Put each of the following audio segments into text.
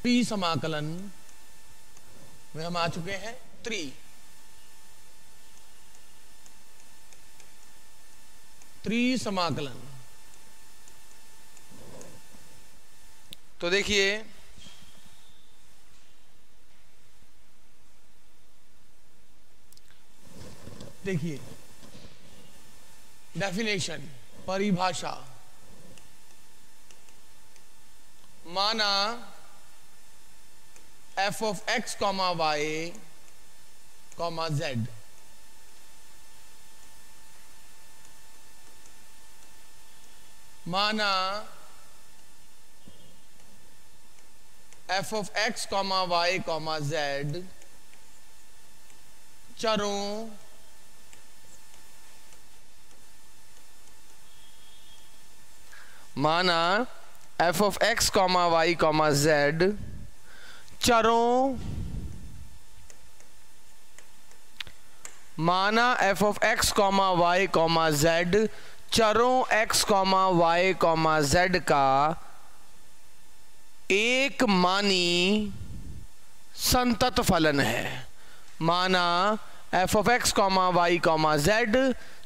T समाकलन में हम आ चुके हैं 3 समाकलन। तो देखिए डेफिनेशन, परिभाषा, माना f of x comma y comma z माना f of x comma y comma z चरों माना f of x comma y comma z चरों माना f of x comma y comma z चरों x comma y comma z का एक मानी संतत फलन है। माना f of x comma y comma z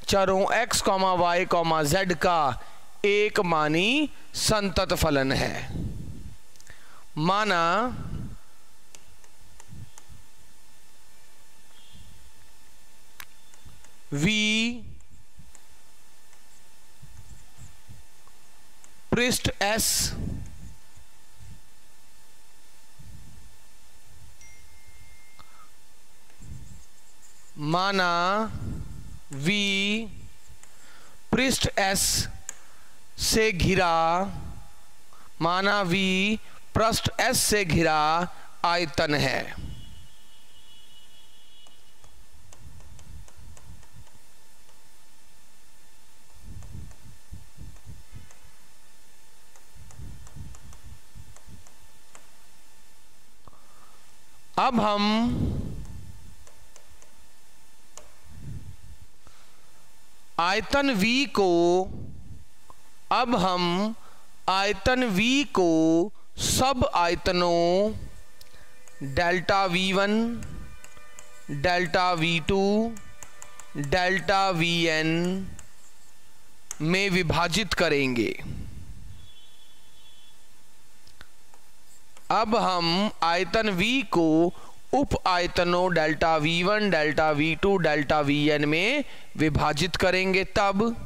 चरों x comma y comma z का एक मानी संतत फलन है। माना v पृष्ठ s माना v पृष्ठ s से घिरा माना v पृष्ठ s से घिरा आयतन है। अब हम आयतन v को सब आयतनों delta v1 delta v2 delta vn में विभाजित करेंगे। अब हम आयतन v को उप आयतनों delta v1 delta v2 delta vn में विभाजित करेंगे। तब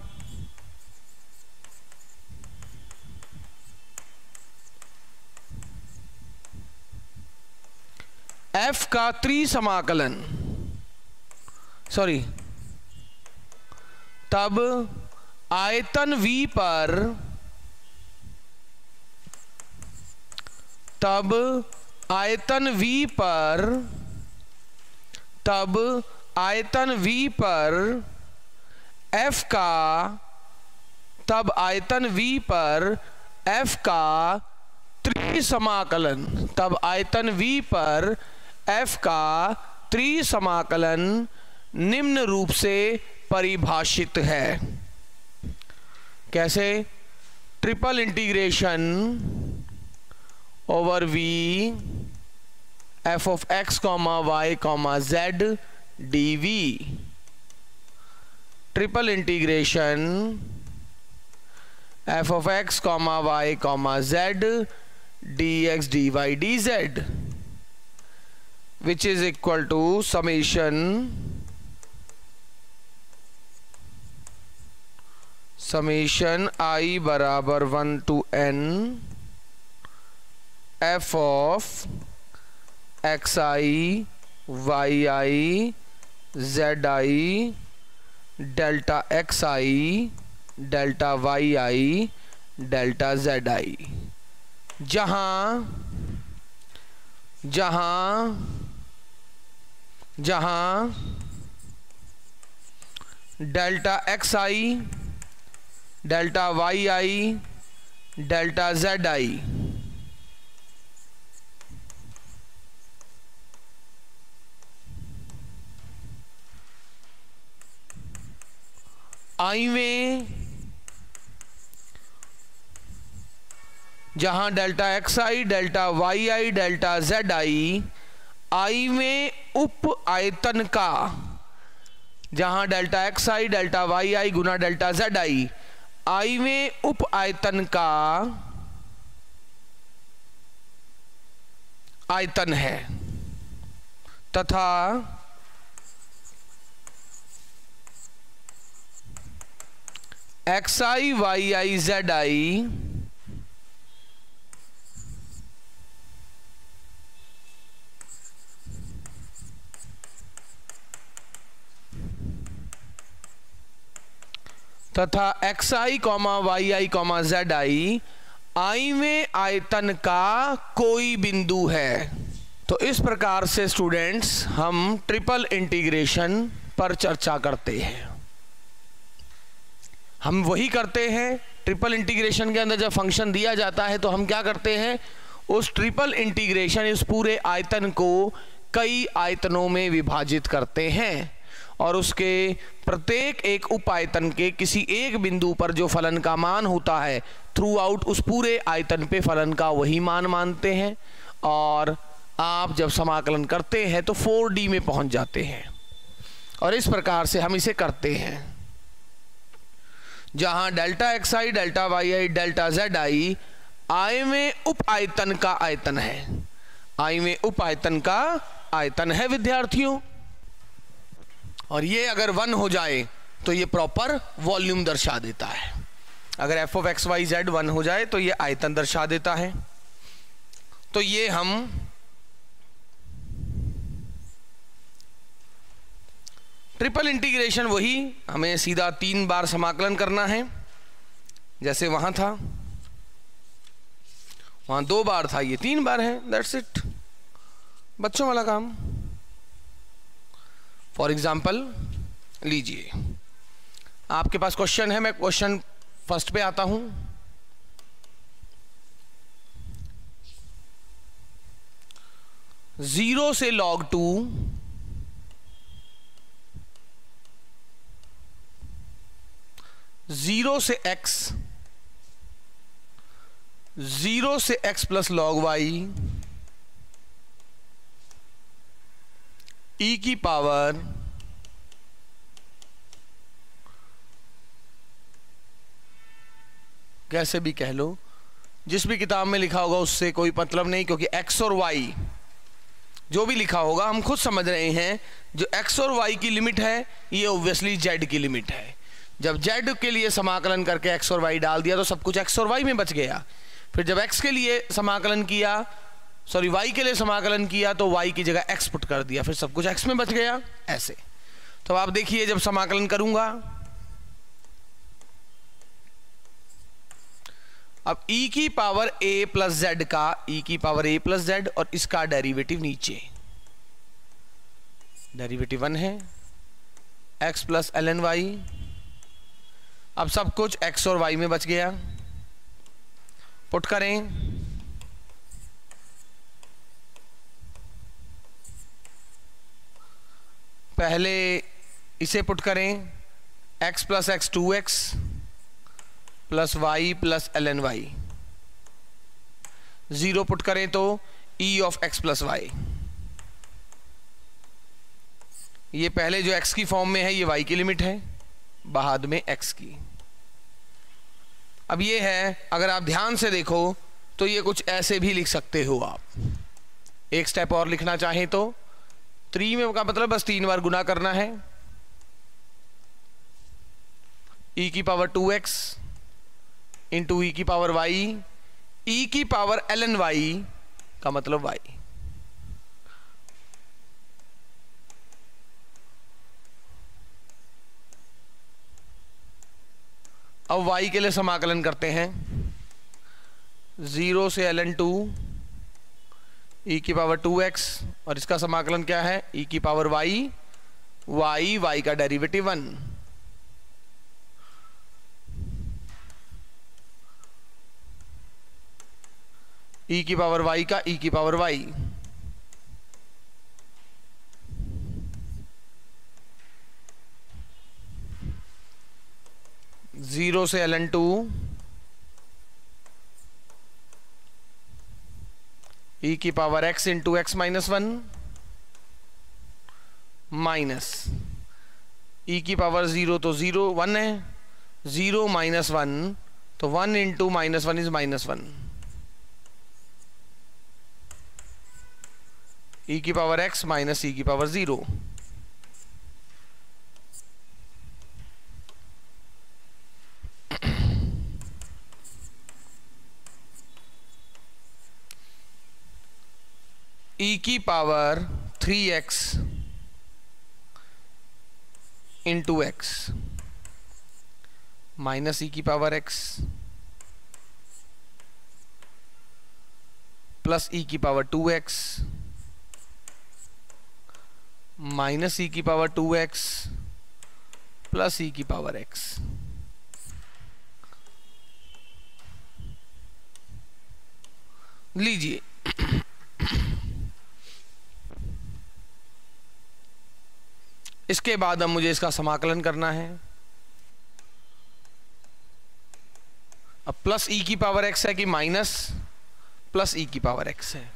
f का त्रिसमाकलन तब आयतन v पर आयतन v पर f का त्रिसमाकलन निम्न रूप से परिभाषित है। कैसे? Triple integration over v f of x comma y comma z dv, triple integration f of x comma y comma z dx dy dz which is equal to summation I बराबर 1 to n f of xi yi zi delta xi delta yi delta zi, जहां delta xi delta yi delta zi आइवें जहां delta x i, delta y i, delta z i, i में उप आयतन का, जहां delta x i, delta y i गुना delta z i में उप आयतन का आयतन है, तथा x i, y i, z i तथा x i comma y i comma z i में आयतन का कोई बिंदु है। तो इस प्रकार से स्टूडेंट्स हम ट्रिपल इंटीग्रेशन पर चर्चा करते हैं। हम वही करते हैं, ट्रिपल इंटीग्रेशन के अंदर जब फंक्शन दिया जाता है तो हम क्या करते हैं, उस ट्रिपल इंटीग्रेशन, इस पूरे आयतन को कई आयतनों में विभाजित करते हैं और उसके प्रत्येक एक उप आयतन के किसी एक बिंदु पर जो फलन का मान होता है थ्रू आउट उस पूरे आयतन पे फलन का वही मान मानते हैं और आप जब समाकलन करते हैं तो 4D में पहुंच जाते हैं। और इस प्रकार से हम इसे करते हैं, जहां delta x i, delta y i, delta z i में उप आयतन का आयतन है, आई में उप आयतन का आयतन है विद्यार्थियों। और ये अगर 1 हो जाए तो ये प्रॉपर वॉल्यूम दर्शा देता है। अगर f of x y z 1 हो जाए तो ये आयतन दर्शा देता है। तो ये हम ट्रिपल इंटीग्रेशन वही हमें सीधा 3 बार समाकलन करना है, जैसे वहां था, वहां 2 बार था, ये 3 बार है, दैट्स इट, बच्चों वाला काम। फॉर एग्जाम्पल लीजिए, आपके पास क्वेश्चन है, मैं क्वेश्चन फर्स्ट पे आता हूं। जीरो से log 2 0 से x, 0 से x plus log y e की पावर कैसे भी कह लो, जिस भी किताब में लिखा होगा उससे कोई मतलब नहीं, क्योंकि x और y जो भी लिखा होगा हम खुद समझ रहे हैं, जो x और y की लिमिट है ये ऑब्वियसली z की लिमिट है। जब z के लिए समाकलन करके x और y डाल दिया तो सब कुछ x और y में बच गया। फिर जब x के लिए समाकलन किया, सॉरी y के लिए समाकलन किया तो y की जगह x पुट कर दिया, फिर सब कुछ x में बच गया। ऐसे तो आप देखिए, जब समाकलन करूंगा, अब e की पावर a प्लस z का, e की पावर a प्लस z और इसका डेरिवेटिव नीचे, डेरिवेटिव 1 है, x प्लस ln y। अब सब कुछ x और y में बच गया, पुट करें, पहले इसे पुट करें, x plus x 2x plus y plus ln y, 0 put करें तो e of x plus y। ये पहले जो x की फॉर्म में है ये y की लिमिट है, बाद में x की। अब ये है, अगर आप ध्यान से देखो तो ये कुछ ऐसे भी लिख सकते हो आप, एक स्टेप और लिखना चाहें तो 3 में का मतलब बस 3 बार गुना करना है, e की पावर 2x इंटू ई की पावर y, e की पावर ln y का मतलब y। अब y के लिए समाकलन करते हैं, 0 से ln 2 e की पावर 2x और इसका समाकलन क्या है, e की पावर y, y का डेरिवेटिव 1, e की पावर y का e की पावर y, जीरो से ln 2 ई की power x into x minus 1 minus e की पावर 0 तो 0 1 है, 0 माइनस 1 तो 1 इंटू माइनस 1 इज माइनस 1, ई की पावर x माइनस ई की पावर 0। ई की power 3x into x minus e की पावर x प्लस ई की पावर 2x माइनस ई की पावर 2x प्लस ई की पावर x। लीजिए इसके बाद अब मुझे इसका समाकलन करना है। अब प्लस ई की पावर x है कि माइनस प्लस ई की पावर x है,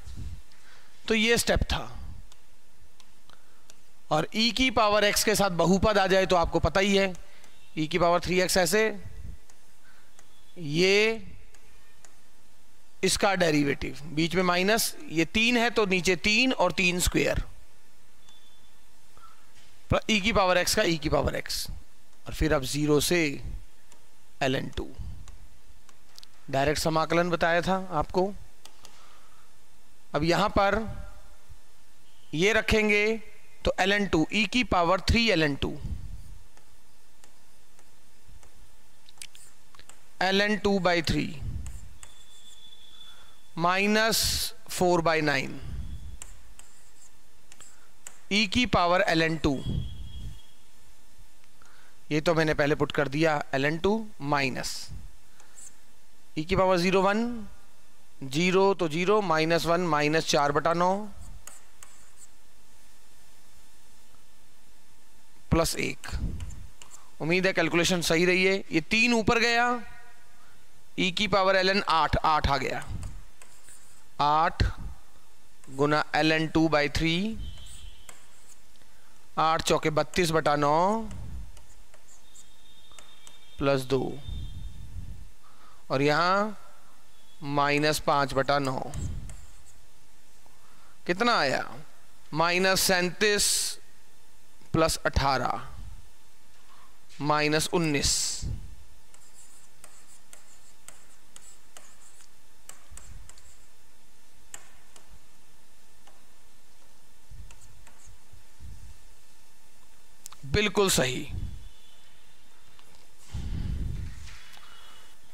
तो ये स्टेप था। और e की पावर x के साथ बहुपद आ जाए तो आपको पता ही है, e की पावर 3x ऐसे, ये इसका डेरिवेटिव बीच में माइनस, ये 3 है तो नीचे 3 और 3 स्क्वायर, ई की पावर x का ई की पावर x, और फिर अब 0 से ln2 डायरेक्ट समाकलन बताया था आपको। अब यहां पर ये रखेंगे तो ln2 ई की power 3 ln2 ln2 by 3 minus 4/9 ई की पावर ln2, ये तो मैंने पहले पुट कर दिया ln2 माइनस ई की पावर 0 1 0 तो 0 माइनस 1 माइनस 4/9 प्लस 1। उम्मीद है कैलकुलेशन सही रही है। ये 3 ऊपर गया, ई की पावर ln 8 आ गया, 8 गुना ln2 by 3, 8 चौके 32/9 प्लस 2, और यहां माइनस 5/9 कितना आया, माइनस 37 प्लस 18 माइनस 19। बिल्कुल सही।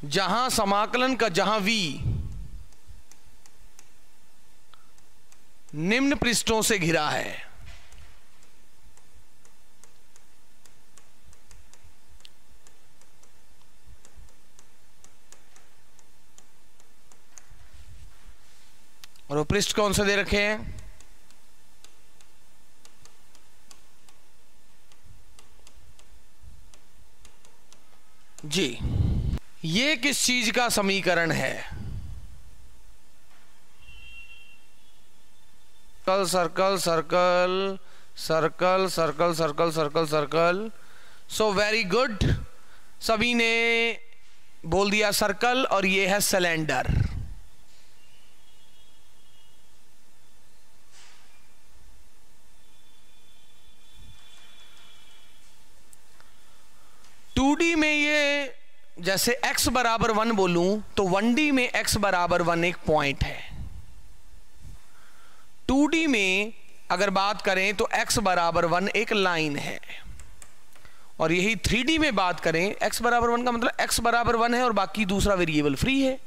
जहां समाकलन का जहां v निम्न पृष्ठों से घिरा है, और वो पृष्ठ कौन से दे रखे हैं, जी ये किस चीज का समीकरण है, circle circle circle circle circle circle circle. So very good, सभी ने बोल दिया सर्कल, और ये है सिलेंडर। में ये जैसे x बराबर 1 बोलूं तो 1D में x बराबर 1 एक पॉइंट है, 2D में अगर बात करें तो x बराबर 1 एक लाइन है, और यही 3D में बात करें x बराबर 1 का मतलब x बराबर 1 है और बाकी दूसरा वेरिएबल फ्री है,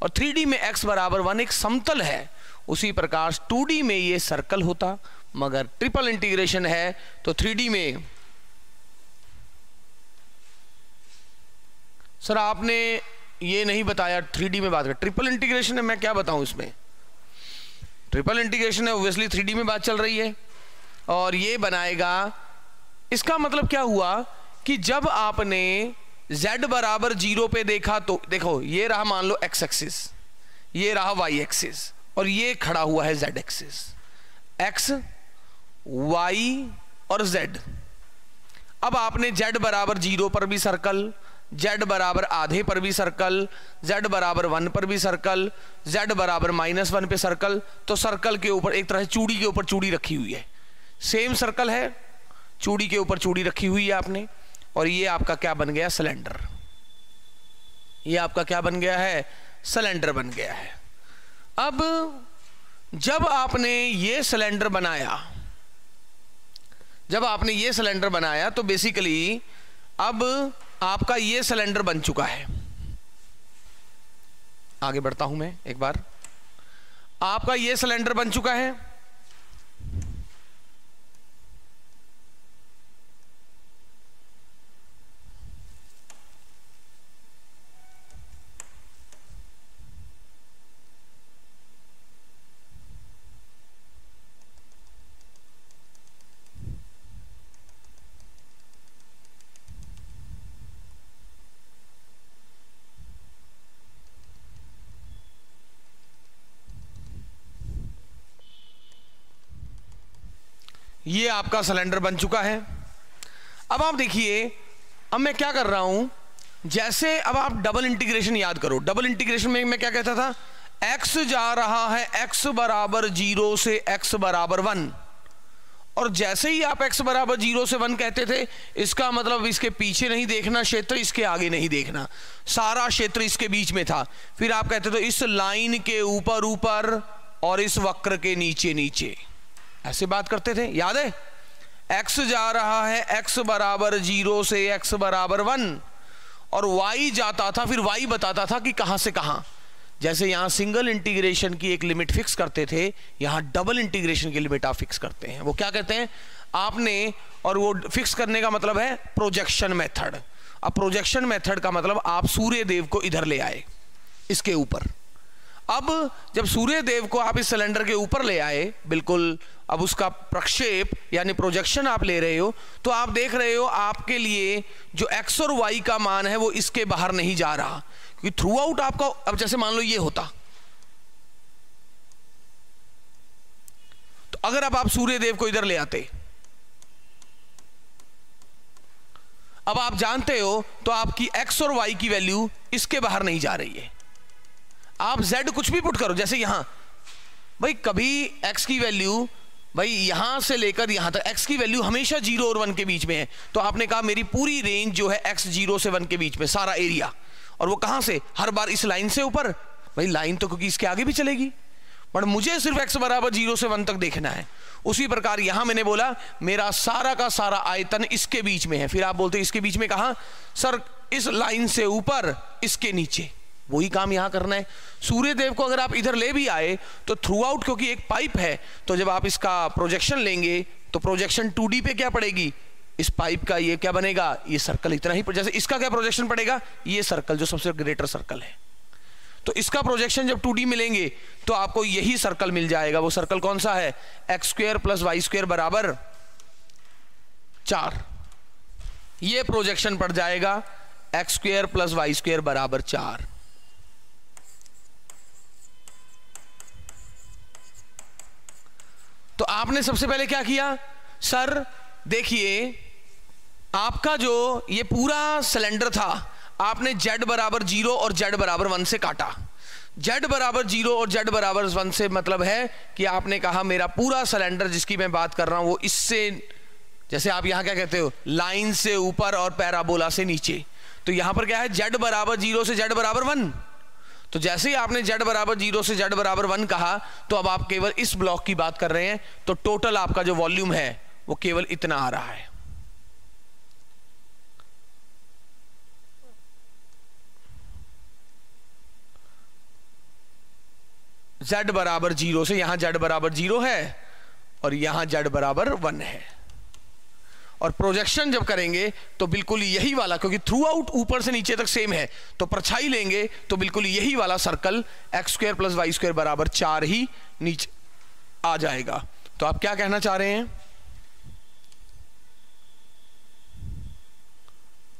और 3D में x बराबर 1 एक समतल है। उसी प्रकार 2D में ये सर्कल होता, मगर ट्रिपल इंटीग्रेशन है तो 3D में। सर आपने ये नहीं बताया 3D में बात कर, ट्रिपल इंटीग्रेशन है, मैं क्या बताऊं इसमें, ट्रिपल इंटीग्रेशन है, ऑब्वियसली 3D में बात चल रही है, और ये बनाएगा। इसका मतलब क्या हुआ कि जब आपने z बराबर 0 पे देखा तो देखो ये रहा मान लो x एक्सिस, ये रहा y एक्सिस, और ये खड़ा हुआ है z एक्सिस, x y और z। अब आपने z बराबर 0 पर भी सर्कल, z बराबर आधे पर भी सर्कल, z बराबर 1 पर भी सर्कल, z बराबर -1 पे सर्कल। तो सर्कल के ऊपर एक तरह से चूड़ी के ऊपर चूड़ी रखी हुई है, सेम सर्कल है, चूड़ी के ऊपर चूड़ी रखी हुई है आपने, और ये आपका क्या बन गया, सिलेंडर। ये आपका क्या बन गया है, सिलेंडर बन गया है। अब जब आपने ये सिलेंडर बनाया, जब आपने ये सिलेंडर बनाया तो बेसिकली अब आपका ये सिलेंडर बन चुका है। आगे बढ़ता हूं मैं एक बार, आपका ये सिलेंडर बन चुका है। ये आपका सिलेंडर बन चुका है। अब आप देखिए, अब मैं क्या कर रहा हूं, जैसे अब आप डबल इंटीग्रेशन याद करो। डबल इंटीग्रेशन में मैं क्या कहता था, x जा रहा है x बराबर 0 से x बराबर 1, और जैसे ही आप x बराबर 0 से 1 कहते थे, इसका मतलब इसके पीछे नहीं देखना क्षेत्र, इसके आगे नहीं देखना, सारा क्षेत्र इसके बीच में था। फिर आप कहते थे इस लाइन के ऊपर ऊपर और इस वक्र के नीचे नीचे, ऐसे बात करते थे, याद है। x जा रहा है x बराबर 0 से x बराबर 1, और y जाता था, फिर y बताता था कि कहां से कहां। जैसे यहां सिंगल इंटीग्रेशन की एक लिमिट फिक्स करते थे, यहां डबल इंटीग्रेशन की लिमिट आप फिक्स करते हैं। वो क्या कहते हैं आपने, और वो फिक्स करने का मतलब है प्रोजेक्शन मेथड। अब प्रोजेक्शन मेथड का मतलब आप सूर्य देव को इधर ले आए, इसके ऊपर। अब जब सूर्य देव को आप इस सिलेंडर के ऊपर ले आए, बिल्कुल, अब उसका प्रक्षेप यानी प्रोजेक्शन आप ले रहे हो, तो आप देख रहे हो आपके लिए जो x और y का मान है वो इसके बाहर नहीं जा रहा, क्योंकि थ्रू आउट आपका, अब जैसे मान लो ये होता, तो अगर अब आप सूर्य देव को इधर ले आते, अब आप जानते हो तो आपकी x और y की वैल्यू इसके बाहर नहीं जा रही है। आप z कुछ भी पुट करो, जैसे यहां भाई कभी x की वैल्यू, भाई यहां से लेकर यहां तक x की वैल्यू हमेशा 0 और 1 के बीच में है। तो आपने कहा मेरी पूरी रेंज जो है x 0 से 1 के बीच में, सारा एरिया, और वो कहां से, हर बार इस लाइन से ऊपर। भाई लाइन तो क्योंकि इसके आगे भी चलेगी, पर मुझे सिर्फ x बराबर 0 से 1 तक देखना है। उसी प्रकार यहां मैंने बोला मेरा सारा का सारा आयतन इसके बीच में है। फिर आप बोलते इसके बीच में कहां, सर इस लाइन से ऊपर, इसके नीचे। वही काम यहां करना है। सूर्य देव को अगर आप इधर ले भी आए तो थ्रू आउट, क्योंकि एक पाइप है, तो जब आप इसका प्रोजेक्शन लेंगे तो प्रोजेक्शन 2D पे क्या पड़ेगी, इस पाइप का ये क्या बनेगा, ये सर्कल इतना ही, जैसे इसका क्या प्रोजेक्शन पड़ेगा, ये सर्कल जो सबसे ग्रेटर सर्कल है। तो इसका प्रोजेक्शन जब 2D मिलेंगे तो आपको यही सर्कल मिल जाएगा। वो सर्कल कौन सा है, x² + y² बराबर 4। ये प्रोजेक्शन पड़ जाएगा x² + y² बराबर 4। तो आपने सबसे पहले क्या किया, सर देखिए आपका जो ये पूरा सिलेंडर था, आपने z बराबर 0 और z बराबर 1 से काटा। z बराबर 0 और z बराबर 1 से मतलब है कि आपने कहा मेरा पूरा सिलेंडर जिसकी मैं बात कर रहा हूं वो इससे, जैसे आप यहां क्या कहते हो, लाइन से ऊपर और पैराबोला से नीचे। तो यहां पर क्या है, z बराबर 0 से z बराबर 1। तो जैसे ही आपने z बराबर 0 से z बराबर 1 कहा, तो अब आप केवल इस ब्लॉक की बात कर रहे हैं, तो टोटल आपका जो वॉल्यूम है वो केवल इतना आ रहा है। z बराबर 0 से, यहां z बराबर 0 है और यहां z बराबर 1 है। और प्रोजेक्शन जब करेंगे तो बिल्कुल यही वाला, क्योंकि थ्रू आउट ऊपर से नीचे तक सेम है, तो परछाई लेंगे तो बिल्कुल यही वाला सर्कल x² + y² बराबर 4 ही नीचे आ जाएगा। तो आप क्या कहना चाह रहे हैं,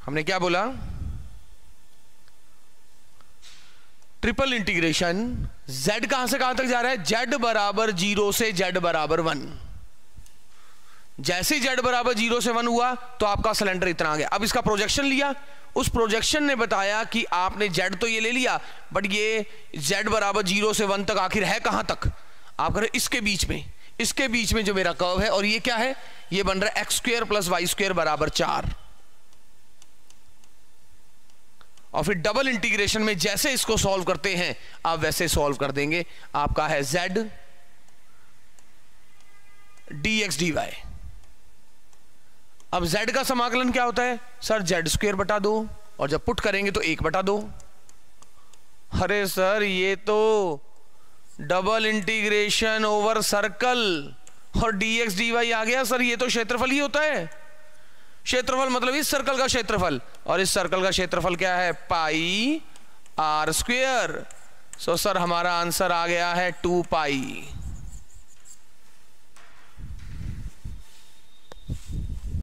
हमने क्या बोला, ट्रिपल इंटीग्रेशन z कहां से कहां तक जा रहा है, z बराबर 0 से z बराबर 1। जैसे ही z बराबर 0 से 1 हुआ तो आपका सिलेंडर इतना आ गया। अब इसका प्रोजेक्शन लिया, उस प्रोजेक्शन ने बताया कि आपने z तो ये ले लिया, बट ये z बराबर 0 से 1 तक आखिर है कहां तक, आप करें इसके बीच में जो मेरा कर्व है, और ये क्या है, ये बन रहा है x square plus y square बराबर 4। और फिर डबल इंटीग्रेशन में जैसे इसको सॉल्व करते हैं आप वैसे सॉल्व कर देंगे, आपका है z dx dy। अब z का समाकलन क्या होता है सर, z स्क्वायर बटा 2, और जब पुट करेंगे तो 1 बटा 2। अरे सर ये तो डबल इंटीग्रेशन ओवर सर्कल और dx dy आ गया सर, ये तो क्षेत्रफल ही होता है। क्षेत्रफल मतलब इस सर्कल का क्षेत्रफल, और इस सर्कल का क्षेत्रफल क्या है, पाई r स्क्वायर। सो सर हमारा आंसर आ गया है 2 पाई।